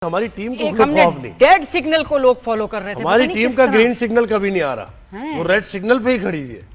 हमारी टीम को एक हमने डेड सिग्नल को लोग फॉलो कर रहे थे। हमारी टीम का ग्रीन सिग्नल कभी नहीं आ रहा, वो रेड सिग्नल पे ही खड़ी हुई है,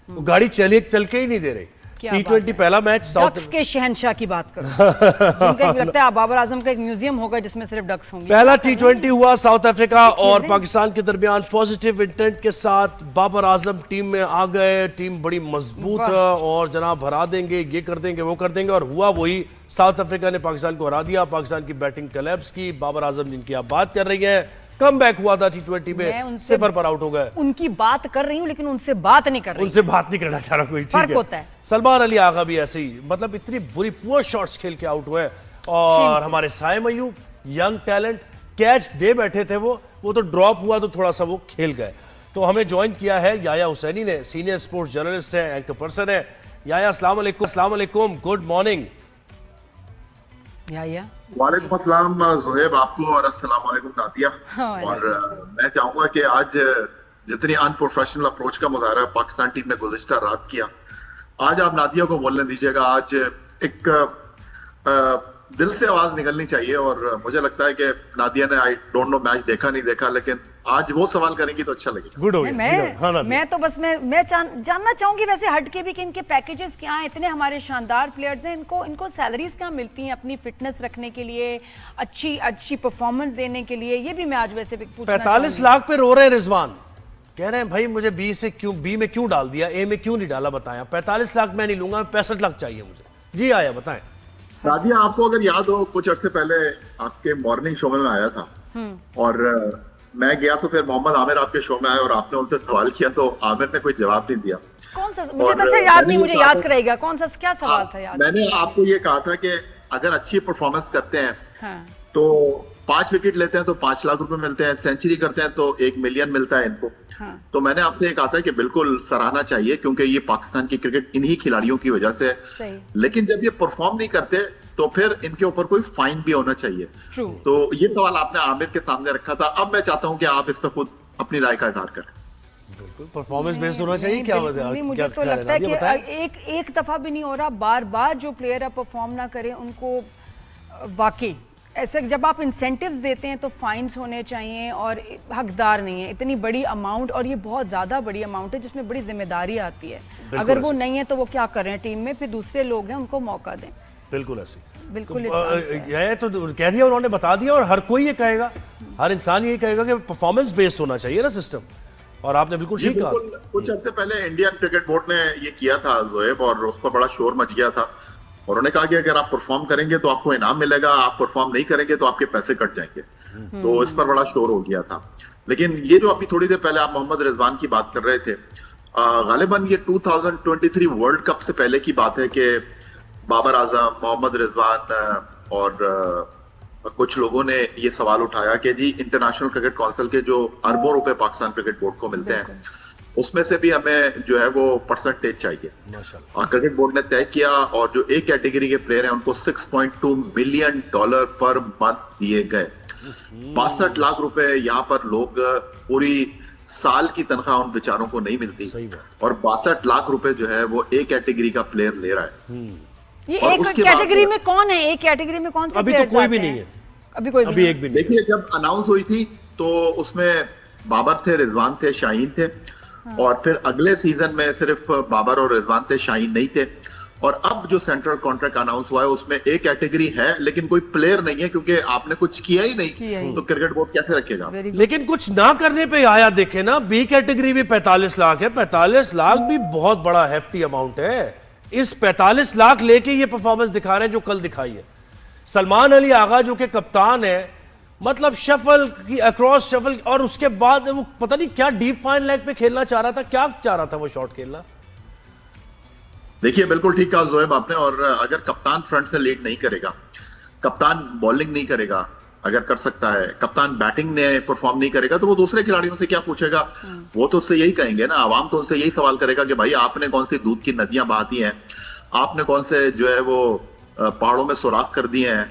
वो गाड़ी चल के ही नहीं दे रही। T20 पहला मैच डक्स के शहंशाह की बात करो। जिनका लगता है बाबर आजम का एक म्यूजियम होगा जिसमें सिर्फ डक्स होंगी। पहला T20 हुआ साउथ अफ्रीका और पाकिस्तान के दरमियान पॉजिटिव इंटेंट के साथ बाबर आजम टीम में आ गए। टीम बड़ी मजबूत है और जनाब भरा देंगे, ये कर देंगे, वो कर देंगे, और हुआ वही। साउथ अफ्रीका ने पाकिस्तान को हरा दिया, पाकिस्तान की बैटिंग कोलैप्स की। बाबर आजम जिनकी आप बात कर रही है, कम बैक हुआ था T20 में, 0 पर आउट हो गए। उनकी बात कर रही हूँ लेकिन उनसे बात नहीं कर रही, उनसे बात नहीं करना चाह रहा कोई। फर्क होता है। सलमान अली आगा भी ऐसे ही, मतलब इतनी बुरी पुअर शॉट्स खेल के आउट हुए। और हमारे Saim Ayub young talent catch दे बैठे थे, वो तो ड्रॉप हुआ तो थोड़ा सा वो खेल गए। तो हमें ज्वाइन किया है याया हुसैनी ने, सीनियर स्पोर्ट्स जर्नलिस्ट है, एंकर पर्सन है। याया अस्सलाम वालेकुम, गुड मॉर्निंग। याया वालेकुम अस्सलाम ज़ुहैब आपको, और अस्सलाम वालेकुम नादिया। और मैं चाहूंगा कि आज जितनी अनप्रोफेशनल अप्रोच का मुजाहरा पाकिस्तान टीम ने गुज़िश्ता रात किया, आज आप नादिया को बोलने दीजिएगा। आज एक दिल से आवाज निकलनी चाहिए। और मुझे लगता है कि नादिया ने, आई डोंट नो मैच देखा नहीं देखा, लेकिन आज वो सवाल करेंगी तो अच्छा लगेगा। गुड हो गया। मैं तो बस मैं जानना चाहूंगी वैसे हटके भी कि इनके पैकेजेस क्या हैं। इतने हमारे शानदार प्लेयर्स हैं, इनको सैलरीज क्या मिलती हैं अपनी फिटनेस रखने के लिए, अच्छी परफॉर्मेंस देने के लिए? ये भी मैं आज वैसे 45 लाख पे रो रहे हैं रिजवान, कह रहे हैं भाई मुझे बी में क्यों डाल दिया, ए में क्यों नहीं डाला, बताया। 45 लाख मैं नहीं लूंगा, 65 लाख चाहिए मुझे। जी आया बताएं। नादिया, आपको अगर याद हो, कुछ अर्से पहले आपके मॉर्निंग शो में मैं आया था और मैं गया तो फिर मोहम्मद आमिर आपके शो में आए और आपने उनसे सवाल किया तो आमिर ने कोई जवाब नहीं दिया। कौन सा? मुझे तो अच्छा याद नहीं, मुझे याद कराएगा कौन सा, क्या सवाल था याद? मैंने आपको ये कहा था कि अगर अच्छी परफॉर्मेंस करते हैं तो 5 विकेट लेते हैं तो 5 लाख रुपए मिलते हैं, सेंचुरी करते हैं तो 1 मिलियन मिलता है इनको। तो मैंने आपसे ये कहा था कि बिल्कुल सराहना चाहिए, क्योंकि ये पाकिस्तान की क्रिकेट इन्हीं खिलाड़ियों की वजह से। लेकिन जब ये परफॉर्म नहीं करते तो फिर इनके ऊपर कोई फाइन भी होना चाहिए। तो ये सवाल आपने आमिर के सामने रखा था। अब मैं चाहता हूं कि आप इस पर खुद अपनी राय का इजहार करें। बिल्कुल परफॉर्मेंस बेस्ड होना चाहिए। क्या मुझे तो लगता है कि एक दफा भी नहीं हो रहा, बार बार जो प्लेयर परफॉर्म ना करें उनको वाकई ऐसे जब आप इंसेंटिव्स देते हैं तो फाइन्स होने चाहिए, और हकदार नहीं है इतनी बड़ी अमाउंट, और ये बहुत ज़्यादा बड़ी अमाउंट है जिसमें बड़ी जिम्मेदारी आती है। अगर वो नहीं है तो वो क्या करें टीम में, फिर दूसरे लोग हैं उनको मौका दें। बिल्कुल ऐसे बिल्कुल यह तो कह दिया उन्होंने, बता दिया, और हर कोई ये कहेगा, हर इंसान ये कहेगा कि परफॉर्मेंस बेस्ड होना चाहिए ना सिस्टम। और आपने बिल्कुल ठीक कहा। कुछ अर्से पहले इंडियन क्रिकेट बोर्ड ने ये किया था ज़ुहैब, और उस पर बड़ा शोर मच गया था। और उन्होंने कहा कि अगर आप परफॉर्म करेंगे तो आपको इनाम मिलेगा, आप परफॉर्म नहीं करेंगे तो आपके पैसे कट जाएंगे। तो इस पर बड़ा शोर हो गया था। लेकिन ये जो अभी थोड़ी देर पहले आप मोहम्मद रिजवान की बात कर रहे थे, गालिबन ये 2023 वर्ल्ड कप से पहले की बात है कि बाबर आजम, मोहम्मद रिजवान और कुछ लोगों ने ये सवाल उठाया कि जी इंटरनेशनल क्रिकेट काउंसिल के जो अरबों रुपए पाकिस्तान क्रिकेट बोर्ड को मिलते हैं, उसमें से भी हमें जो है वो परसेंटेज चाहिए। और क्रिकेट बोर्ड ने तय किया, और जो ए कैटेगरी के प्लेयर हैं उनको $6.2 मिलियन पर मंथ दिए गए। 62 लाख रुपए यहाँ पर लोग, पूरी साल की तनख्वाह उन बेचारों को नहीं मिलती, और 62 लाख रुपए जो है वो ए कैटेगरी का प्लेयर ले रहा है। ये एक कैटेगरी में कौन है? एक कैटेगरी में कौन से? अभी तो कोई भी नहीं है, अभी एक भी नहीं। देखिए, जब अनाउंस हुई थी तो उसमें बाबर थे, रिजवान थे, शाहीन थे। और फिर अगले सीजन में सिर्फ बाबर और रिजवान थे, शाहीन नहीं थे। और अब जो सेंट्रल कॉन्ट्रैक्ट अनाउंस हुआ है उसमें एक कैटेगरी है लेकिन कोई प्लेयर नहीं है, क्योंकि आपने कुछ किया ही नहीं तो क्रिकेट बोर्ड कैसे रखेगा? लेकिन कुछ ना करने पे आया, देखे ना, बी कैटेगरी भी 45 लाख है। 45 लाख भी बहुत बड़ा हेफ्टी अमाउंट है। इस 45 लाख लेके ये परफॉर्मेंस दिखा रहे हैं जो कल दिखाई है। सलमान अली आगा जो कि कप्तान है, मतलब शफल की अक्रॉस शफल, और उसके बाद वो पता नहीं क्या डीप फाइन लेग पे खेलना चाह रहा था, क्या चाह रहा था वो शॉट खेलना। देखिए, बिल्कुल ठीक कहा ज़ुहैब आपने। और अगर कप्तान फ्रंट से लीड नहीं करेगा, कप्तान बॉलिंग नहीं करेगा, अगर कर सकता है, कप्तान बैटिंग ने परफॉर्म नहीं करेगा, तो वो दूसरे खिलाड़ियों से क्या पूछेगा? वो तो उससे यही कहेंगे ना, आवाम तो उनसे यही सवाल करेगा कि भाई आपने कौन सी दूध की नदियां बहाती हैं, आपने कौन से जो है वो पहाड़ों में सुराख कर दिए हैं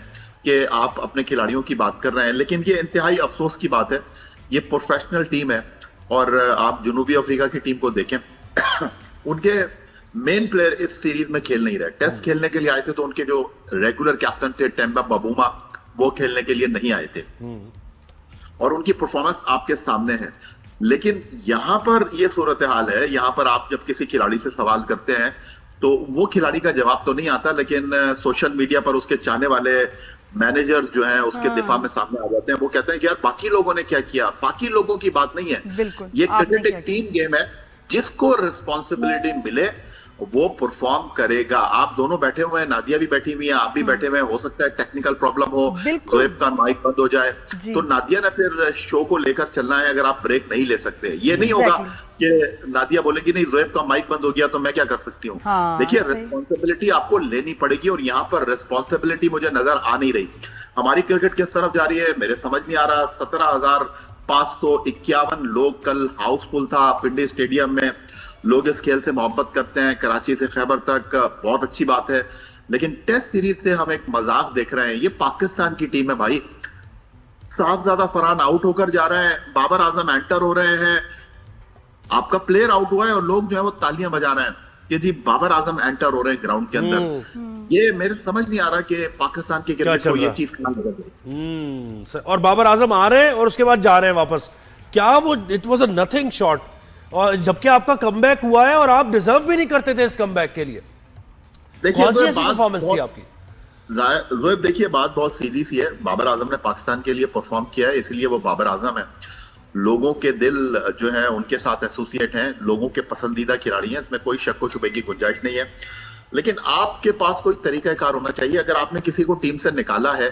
कि आप अपने खिलाड़ियों की बात कर रहे हैं। लेकिन ये इंतहाई अफसोस की बात है, ये प्रोफेशनल टीम है। और आप जनूबी अफ्रीका की टीम को देखें, उनके मेन प्लेयर इस सीरीज में खेल नहीं रहे। टेस्ट खेलने के लिए आए थे तो उनके जो रेगुलर कैप्टन थे टेम्बा वो खेलने के लिए नहीं आए थे और उनकी परफॉर्मेंस आपके सामने है। लेकिन यहां पर ये सूरत हाल है, यहां पर आप जब किसी खिलाड़ी से सवाल करते हैं तो वो खिलाड़ी का जवाब तो नहीं आता, लेकिन सोशल मीडिया पर उसके चाहने वाले मैनेजर्स जो हैं उसके दिफा में सामने आ जाते हैं। वो कहते हैं कि यार बाकी लोगों ने क्या किया, बाकी लोगों की बात नहीं है। ये क्रिकेट एक टीम गेम है, जिसको रिस्पॉन्सिबिलिटी मिले वो परफॉर्म करेगा। आप दोनों बैठे हुए हैं, नादिया भी बैठी हुई है, आप भी बैठे हुए हैं, हो सकता है टेक्निकल प्रॉब्लम हो, जोएब का माइक बंद हो जाए, तो नादिया ने फिर शो को लेकर चलना है। अगर आप ब्रेक नहीं ले सकते, ये नहीं होगा कि नादिया बोलेगी नहीं जोएब का माइक बंद हो गया तो मैं क्या कर सकती हूँ। देखिए रिस्पॉन्सिबिलिटी आपको लेनी पड़ेगी और यहाँ पर रिस्पॉन्सिबिलिटी मुझे नजर आ नहीं रही। हमारी क्रिकेट किस तरफ जा रही है मेरे समझ नहीं आ रहा। 17,551 लोग कल हाउसफुल था पिंडी स्टेडियम में। लोग इस खेल से मोहब्बत करते हैं, कराची से खैबर तक, बहुत अच्छी बात है। लेकिन टेस्ट सीरीज से हम एक मजाक देख रहे हैं। ये पाकिस्तान की टीम है भाई, साहबजादा फरहान आउट होकर जा रहे हैं, बाबर आजम एंटर हो रहे हैं, आपका प्लेयर आउट हुआ है और लोग जो है वो तालियां बजा रहे हैं कि जी बाबर आजम एंटर हो रहे हैं ग्राउंड के अंदर। ये मेरे समझ नहीं आ रहा कि पाकिस्तान की क्रिकेट को ये चीज खराब लग रही है। और बाबर आजम आ रहे हैं और उसके बाद जा रहे हैं वापस। क्या वो it was a nothing shot, और जबकि आपका कमबैक हुआ है और आप डिजर्व भी नहीं करते थे इस कमबैक के लिए। देखिए कौन सी ऐसी परफॉर्मेंस थी आपकी? देखिए बात बहुत सीधी सी है। बाबर आजम ने पाकिस्तान के लिए परफॉर्म किया है, इसलिए वो बाबर आजम है। लोगों के दिल जो है उनके साथ एसोसिएट हैं, लोगों के पसंदीदा खिलाड़ी हैं, इसमें कोई शक व शुबे की गुंजाइश नहीं है। लेकिन आपके पास कोई तरीकाकार होना चाहिए। अगर आपने किसी को टीम से निकाला है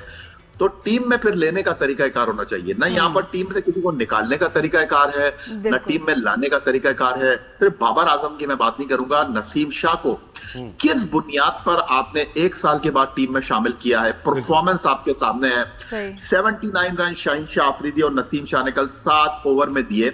तो टीम में फिर लेने का तरीकाकार होना चाहिए ना। यहाँ पर टीम से किसी को निकालने का तरीकाकार है, ना टीम में लाने का तरीकाकार है। फिर बाबर आजम की मैं बात नहीं करूंगा, नसीम शाह को किस बुनियाद पर आपने 1 साल के बाद टीम में शामिल किया है? परफॉर्मेंस आपके सामने है। 79 रन शाहीन शाह अफरीदी और नसीम शाह ने कल 7 ओवर में दिए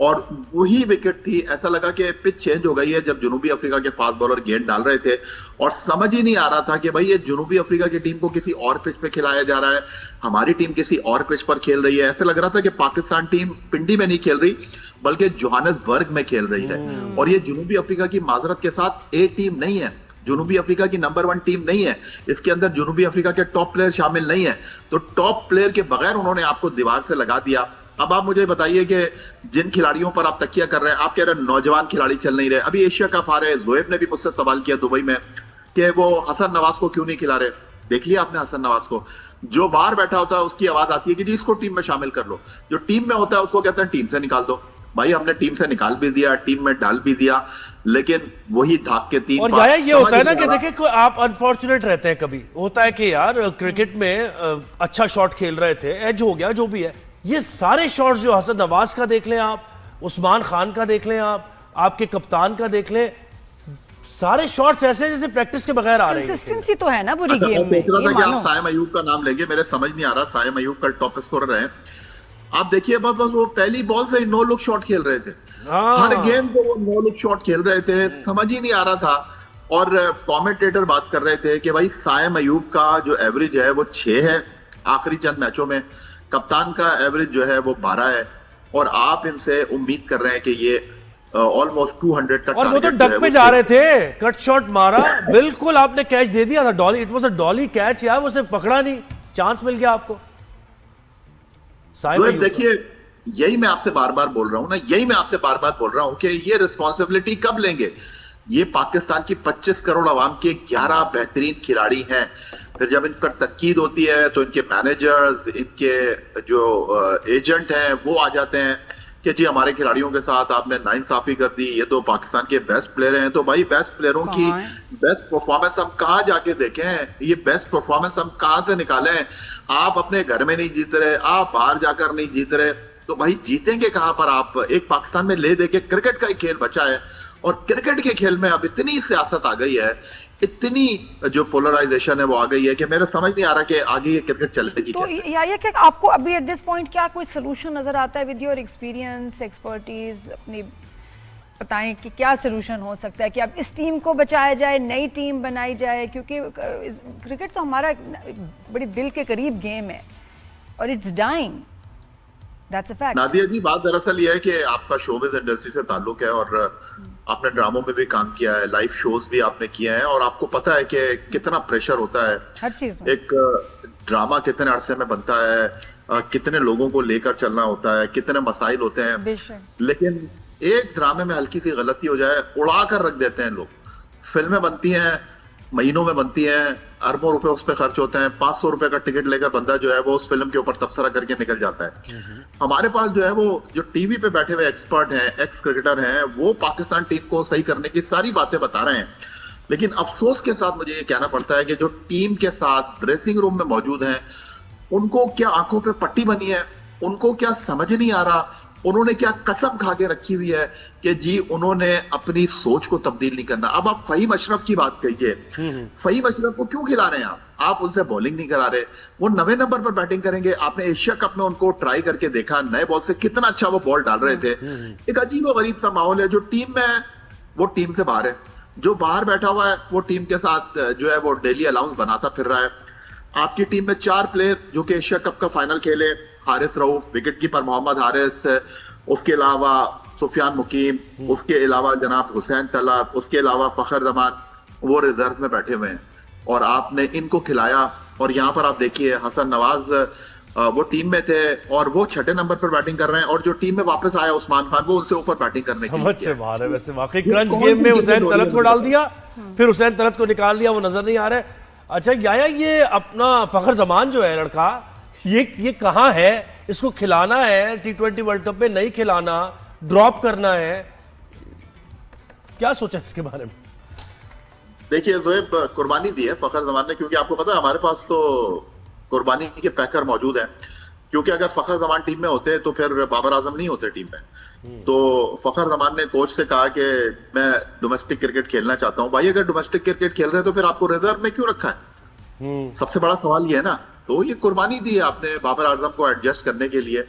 और वही विकेट थी। ऐसा लगा कि पिच चेंज हो गई है जब जनूबी अफ्रीका के फास्ट बॉलर गेंद डाल रहे थे और समझ ही नहीं आ रहा था कि भाई ये जनूबी अफ्रीका की टीम को किसी और पिच पे खिलाया जा रहा है, हमारी टीम किसी और पिच पर खेल रही है। ऐसा लग रहा था कि पाकिस्तान टीम पिंडी में नहीं खेल रही बल्कि जोहानिसबर्ग में खेल रही है। और ये जनूबी अफ्रीका की माजरत के साथ ए टीम नहीं है, जनूबी अफ्रीका की नंबर 1 टीम नहीं है। इसके अंदर जनूबी अफ्रीका के टॉप प्लेयर शामिल नहीं है। तो टॉप प्लेयर के बगैर उन्होंने आपको दीवार से लगा दिया। अब आप मुझे बताइए कि जिन खिलाड़ियों पर आप तकिया कर रहे हैं, आप कह रहे हैं नौजवान खिलाड़ी चल नहीं रहे। अभी एशिया कप आ रहे हैं, जोएब ने भी मुझसे सवाल किया दुबई में कि वो हसन नवाज को क्यों नहीं खिला रहे। देख लिया आपने हसन नवाज को, जो बाहर बैठा होता है उसकी आवाज आती है कि जी इसको टीम में शामिल कर लो। जो टीम में होता है उसको कहते हैं टीम से निकाल दो। भाई हमने टीम से निकाल भी दिया, टीम में डाल भी दिया, लेकिन वही धाक के 3 और यार ये होता है ना कि देखिए आप अनफॉर्चुनेट रहते हैं। कभी होता है कि यार क्रिकेट में अच्छा शॉट खेल रहे थे, एज हो गया, जो भी है। ये सारे शॉट्स जो हसन नवाज का देख लें आप, उस्मान खान का देख लें आप, आपके कप्तान का देख लें, सारे शॉट्स ऐसे जैसे प्रैक्टिस के बगैर आ रहे हैं। कंसिस्टेंसी तो है ना पूरी गेम में। सोच रहा था कि आप साइम अयूब का नाम लेंगे, मेरे समझ नहीं आ रहा। साइम अयूब कल टॉप स्कोरर है। आप देखिए बस वो पहली बॉल से 9 लुक शॉट खेल रहे थे, हर गेंद को वो 9 लुक शॉट खेल रहे थे, समझ ही नहीं आ रहा था। और कमेंटेटर बात कर रहे थे कि भाई साइम अयूब का जो एवरेज है वो 6 है आखिरी चंद मैचों में, कप्तान का एवरेज जो है वो 12 है और आप इनसे उम्मीद कर रहे हैं कि ये ऑलमोस्ट 200 का। और वो तो डक पे जा रहे थे, कट शॉट मारा, बिल्कुल आपने कैच दे दिया था। Dolly, it was a Dolly catch यार, उसने पकड़ा नहीं, चांस मिल गया आपको। देखिए यही मैं आपसे बार बार बोल रहा हूं ना, यही मैं आपसे बार बार बोल रहा हूं कि ये रिस्पॉन्सिबिलिटी कब लेंगे? ये पाकिस्तान की 25 करोड़ आवाम के 11 बेहतरीन खिलाड़ी हैं। फिर जब इन पर तनकीद होती है तो इनके मैनेजर्स, इनके जो एजेंट हैं वो आ जाते हैं कि जी हमारे खिलाड़ियों के साथ आपने नाइंसाफी कर दी, ये तो पाकिस्तान के बेस्ट प्लेयर हैं। तो भाई बेस्ट प्लेयरों की बेस्ट परफॉर्मेंस हम कहाँ जाके देखें? ये बेस्ट परफॉर्मेंस हम कहाँ से निकालें? आप अपने घर में नहीं जीत रहे, आप बाहर जाकर नहीं जीत रहे, तो भाई जीतेंगे कहाँ पर आप? एक पाकिस्तान में ले दे के क्रिकेट का एक खेल बचा है और क्रिकेट के खेल में अब इतनी सियासत आ गई है, इतनी जो पोलराइजेशन है वो आ गई है कि मेरे समझ नहीं आ रहा कि आगे ये क्रिकेट चलेगी। तो या क्या आपको अभी एट दिस पॉइंट क्या कोई सोल्यूशन नजर आता है विद योर एक्सपीरियंस, एक्सपर्टीज? अपनी बताएं कि क्या सोल्यूशन हो सकता है कि अब इस टीम को बचाया जाए, नई टीम बनाई जाए? क्योंकि क्रिकेट तो हमारा बड़ी दिल के करीब गेम है और it's dying, that's a fact. Nadia ji बात दरअसल ये है कि आपका शोबिज़ इंडस्ट्री से ताल्लुक है और आपने ड्रामों में भी काम किया है, लाइव शोज भी आपने किए हैं और आपको पता है कि कितना प्रेशर होता है हर चीज में। एक ड्रामा कितने अरसे में बनता है, कितने लोगों को लेकर चलना होता है, कितने मसाइल होते हैं, बेशक। लेकिन एक ड्रामे में हल्की सी गलती हो जाए, उड़ा कर रख देते हैं लोग। फिल्में बनती हैं, महीनों में बनती हैं, अरबों रुपए उस पर खर्च होते हैं, 500 रुपए का टिकट लेकर बंदा जो है वो उस फिल्म के ऊपर तबसरा करके निकल जाता है। हमारे पास जो है वो जो टीवी पे बैठे हुए एक्सपर्ट हैं, एक्स क्रिकेटर हैं, वो पाकिस्तान टीम को सही करने की सारी बातें बता रहे हैं, लेकिन अफसोस के साथ मुझे ये कहना पड़ता है कि जो टीम के साथ ड्रेसिंग रूम में मौजूद हैं, उनको क्या आंखों पे पट्टी बनी है, उनको क्या समझ नहीं आ रहा, उन्होंने क्या कसम खा के रखी हुई है कि जी उन्होंने अपनी सोच को तब्दील नहीं करना। अब आप फहीम अशरफ की बात कहिए, फहीम अशरफ को क्यों खिला रहे हैं आप उनसे बॉलिंग नहीं करा रहे, वो 9वें नंबर पर बैटिंग करेंगे। आपने एशिया कप में उनको ट्राई करके देखा, नए बॉल से कितना अच्छा वो बॉल डाल रहे थे। एक अजीब और गरीब सा माहौल है, जो टीम में है वो टीम से बाहर है, जो बाहर बैठा हुआ है वो टीम के साथ जो है वो डेली अलाउंस बनाता फिर रहा है। आपकी टीम में 4 प्लेयर जो कि एशिया कप का फाइनल खेले, हारिस रऊफ, विकेटकीपर मोहम्मद हारिस, उसके अलावा सुफियान मुकीम, उसके अलावा जनाब हुसैन तलब, उसके अलावा फखर जमान, वो रिजर्व में बैठे हुए हैं और आपने इनको खिलाया। और यहाँ पर आप देखिए हसन नवाज वो टीम में थे और वो 6ठे नंबर पर बैटिंग कर रहे हैं, और जो टीम में वापस आया उस्मान खान वो उनसे ऊपर बैटिंग करने की समझ से बाहर है। वैसे वाकई क्रंच गेम में हुसैन तलत को डाल दिया, फिर हुसैन तलत को निकाल दिया, वो नजर नहीं आ रहा है। अच्छा याया, ये अपना फखर जमान जो है लड़का, ये कहाँ है? इसको खिलाना है T20 वर्ल्ड कप में, नहीं खिलाना, ड्रॉप करना है, क्या सोचा इसके बारे में? देखिए जोएब, कुर्बानी दी है फखर जमान ने, क्योंकि आपको पता है हमारे पास तो कुर्बानी के पैकर मौजूद हैं। क्योंकि अगर फखर जमान टीम में होते तो फिर बाबर आजम नहीं होते टीम में। तो फखर जमान ने कोच से कहा कि मैं डोमेस्टिक क्रिकेट खेलना चाहता हूं। भाई अगर डोमेस्टिक क्रिकेट खेल रहे हैं तो फिर आपको रिजर्व में क्यों रखा है? सबसे बड़ा सवाल ये है ना। तो ये कुर्बानी दी है आपने बाबर आजम को एडजस्ट करने के लिए।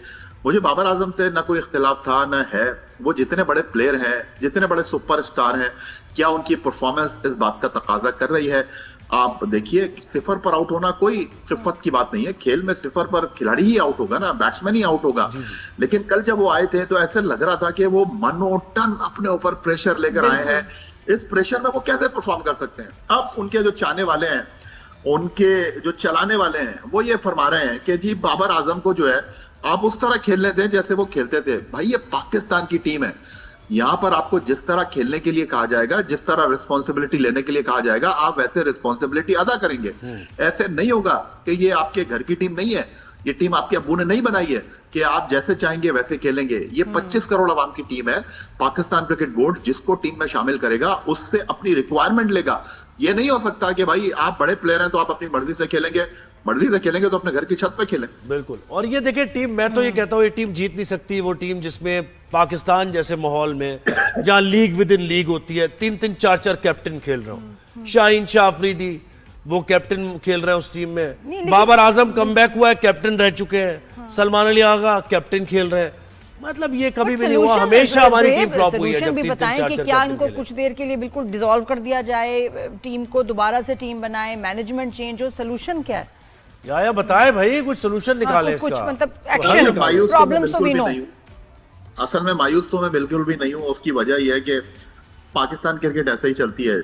मुझे बाबर आजम से ना कोई इख्तिलाफ था ना है, वो जितने बड़े प्लेयर हैं, जितने बड़े सुपरस्टार हैं, क्या उनकी परफॉर्मेंस इस बात का तकाजा कर रही है? आप देखिए, 0 पर आउट होना कोई खिफत की बात नहीं है। खेल में 0 पर खिलाड़ी ही आउट होगा ना, बैट्समैन ही आउट होगा। लेकिन कल जब वो आए थे तो ऐसे लग रहा था कि वो मनोटन अपने ऊपर प्रेशर लेकर आए हैं। इस प्रेशर में वो कैसे परफॉर्म कर सकते हैं? अब उनके जो चाहने वाले हैं, उनके जो चलाने वाले हैं, वो ये फरमा रहे हैं कि जी बाबर आजम को जो है आप उस तरह खेलने दें जैसे वो खेलते थे। भाई ये पाकिस्तान की टीम है, यहां पर आपको जिस तरह खेलने के लिए कहा जाएगा, जिस तरह रिस्पॉन्सिबिलिटी लेने के लिए कहा जाएगा, आप वैसे रिस्पॉन्सिबिलिटी अदा करेंगे। ऐसे नहीं होगा कि ये आपके घर की टीम नहीं है, ये टीम आपके अब्बू ने नहीं बनाई है कि आप जैसे चाहेंगे वैसे खेलेंगे। ये 25 करोड़ आवाम की टीम है। पाकिस्तान क्रिकेट बोर्ड जिसको टीम में शामिल करेगा उससे अपनी रिक्वायरमेंट लेगा। ये नहीं हो सकता कि भाई आप बड़े प्लेयर हैं तो आप अपनी मर्जी से खेलेंगे, मर्जी से खेलेंगे तो अपने घर की छत पे खेलें। बिल्कुल। और ये देखिए टीम, मैं तो ये कहता हूँ ये टीम जीत नहीं सकती। वो टीम जिसमें पाकिस्तान जैसे माहौल में, जहां लीग विद इन लीग होती है, 3-3 4-4 कैप्टन खेल रहे हो, शाहीन शाह अफरीदी वो कैप्टन खेल रहे हैं उस टीम में, बाबर आजम कमबैक हुआ है, कैप्टन रह चुके हैं, सलमान अली आगा कैप्टन खेल रहे हैं। मतलब ये कभी भी नहीं हुआ, हमेशा हमारी टीम फ्लॉप हुई है। जब भी बताएं कि क्या इनको कुछ देर के लिए बिल्कुल डिसॉल्व कर दिया जाए, टीम को दोबारा से टीम बनाए, मैनेजमेंट चेंज हो, सोल्यूशन क्या है? या बताए भाई, कुछ सोल्यूशन निकाले कुछ इसका। मतलब एक्शन, प्रॉब्लम्स तो भी नो। असल में मायूस तो मैं बिल्कुल भी नहीं हूँ। उसकी वजह यह है कि पाकिस्तान क्रिकेट ऐसे ही चलती है,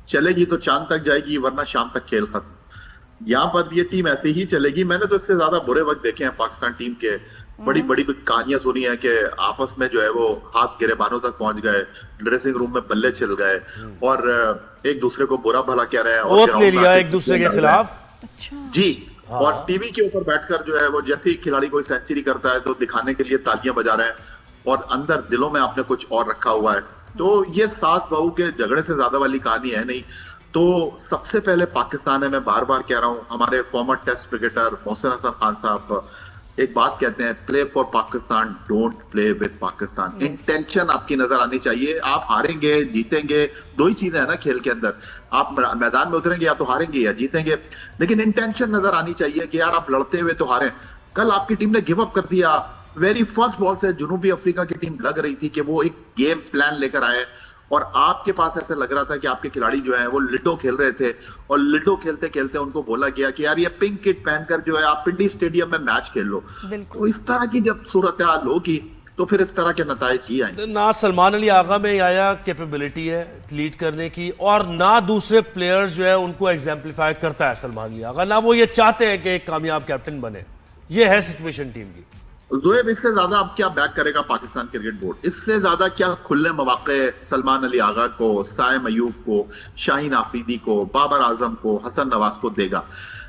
चलेगी तो चांद तक जाएगी वरना शाम तक खेल खत्म। यहाँ पर ये टीम ऐसे ही चलेगी। मैंने तो इससे ज्यादा बुरे वक्त देखे हैं पाकिस्तान टीम के। बड़ी बड़ी कहानियां सुनी है कि आपस में जो है वो हाथ गिरेबानों तक पहुंच गए, ड्रेसिंग रूम में बल्ले छिल गए और एक दूसरे को बुरा भला कह रहे हैं और ले लिया एक दूसरे के खिलाफ। जी। और टीवी के ऊपर बैठकर जो है वो जैसे ही खिलाड़ी कोई सेंचुरी करता है तो दिखाने के लिए तालियां बजा रहे हैं और अंदर दिलों में आपने कुछ और रखा हुआ है। तो ये सास बहू के झगड़े से ज्यादा वाली कहानी है नहीं। तो सबसे पहले पाकिस्तान है, मैं बार बार कह रहा हूँ, हमारे former test cricketer Mohsin Hasan Khan साहब एक बात कहते हैं, play for Pakistan, don't play with Pakistan. Intention आपकी नजर आनी चाहिए। आप हारेंगे जीतेंगे, दो ही चीजें हैं ना खेल के अंदर। आप मैदान में उतरेंगे या तो हारेंगे या जीतेंगे, लेकिन इंटेंशन नजर आनी चाहिए कि यार आप लड़ते हुए तो हारें। कल आपकी टीम ने गिव अप कर दिया। वेरी फर्स्ट बॉल से जनूबी अफ्रीका की टीम लग रही थी कि वो एक गेम प्लान लेकर आए और आपके पास ऐसे लग रहा था कि आपके खिलाड़ी जो है वो लिडो खेल रहे थे और लिडो खेलते खेलते उनको बोला गया कि यार ये पिंक किट पहनकर जो है आप पिंडी स्टेडियम में मैच खेल लो। तो इस तरह की जब सूरत हाल होगी तो फिर इस तरह के नताइज ही आएंगे। ना सलमान अली आगा में आया कैपेबिलिटी है लीड करने की, और ना दूसरे प्लेयर्स जो है उनको एग्जाम्पलीफाई करता है सलमान अली आगा, ना वो ये चाहते हैं कि एक कामयाब कैप्टन बने। ये है सिचुएशन टीम की। जोएब, इससे ज्यादा अब क्या बैक करेगा पाकिस्तान क्रिकेट बोर्ड? इससे ज्यादा क्या खुले मौके सलमान अली आगा को, साइम अयूब को, शाहीन आफरीदी को, बाबर आजम को, हसन नवाज को देगा?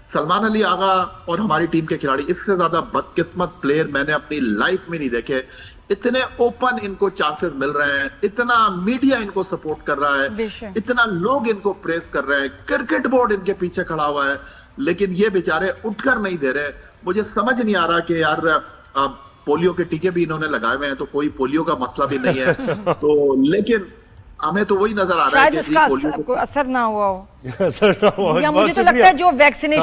सलमान अली आगा और हमारी टीम के खिलाड़ी, इससे ज्यादा बदकिस्मत प्लेयर मैंने अपनी लाइफ में नहीं देखे। इतने ओपन इनको चांसेस मिल रहे हैं, इतना मीडिया इनको सपोर्ट कर रहा है, इतना लोग इनको प्रेस कर रहे हैं, क्रिकेट बोर्ड इनके पीछे खड़ा हुआ है, लेकिन ये बेचारे उठकर नहीं दे रहे। मुझे समझ नहीं आ रहा कि यार पोलियो के टीके भी इन्होंने लगाए हुए हैं, तो कोई पोलियो का मसला भी नहीं है तो, लेकिन हमें तो वही नजर आ रहा है कि इसका असर ना हुआ हो असर ना हुआ। या मुझे तो लगता है जो वैक्सीनेशन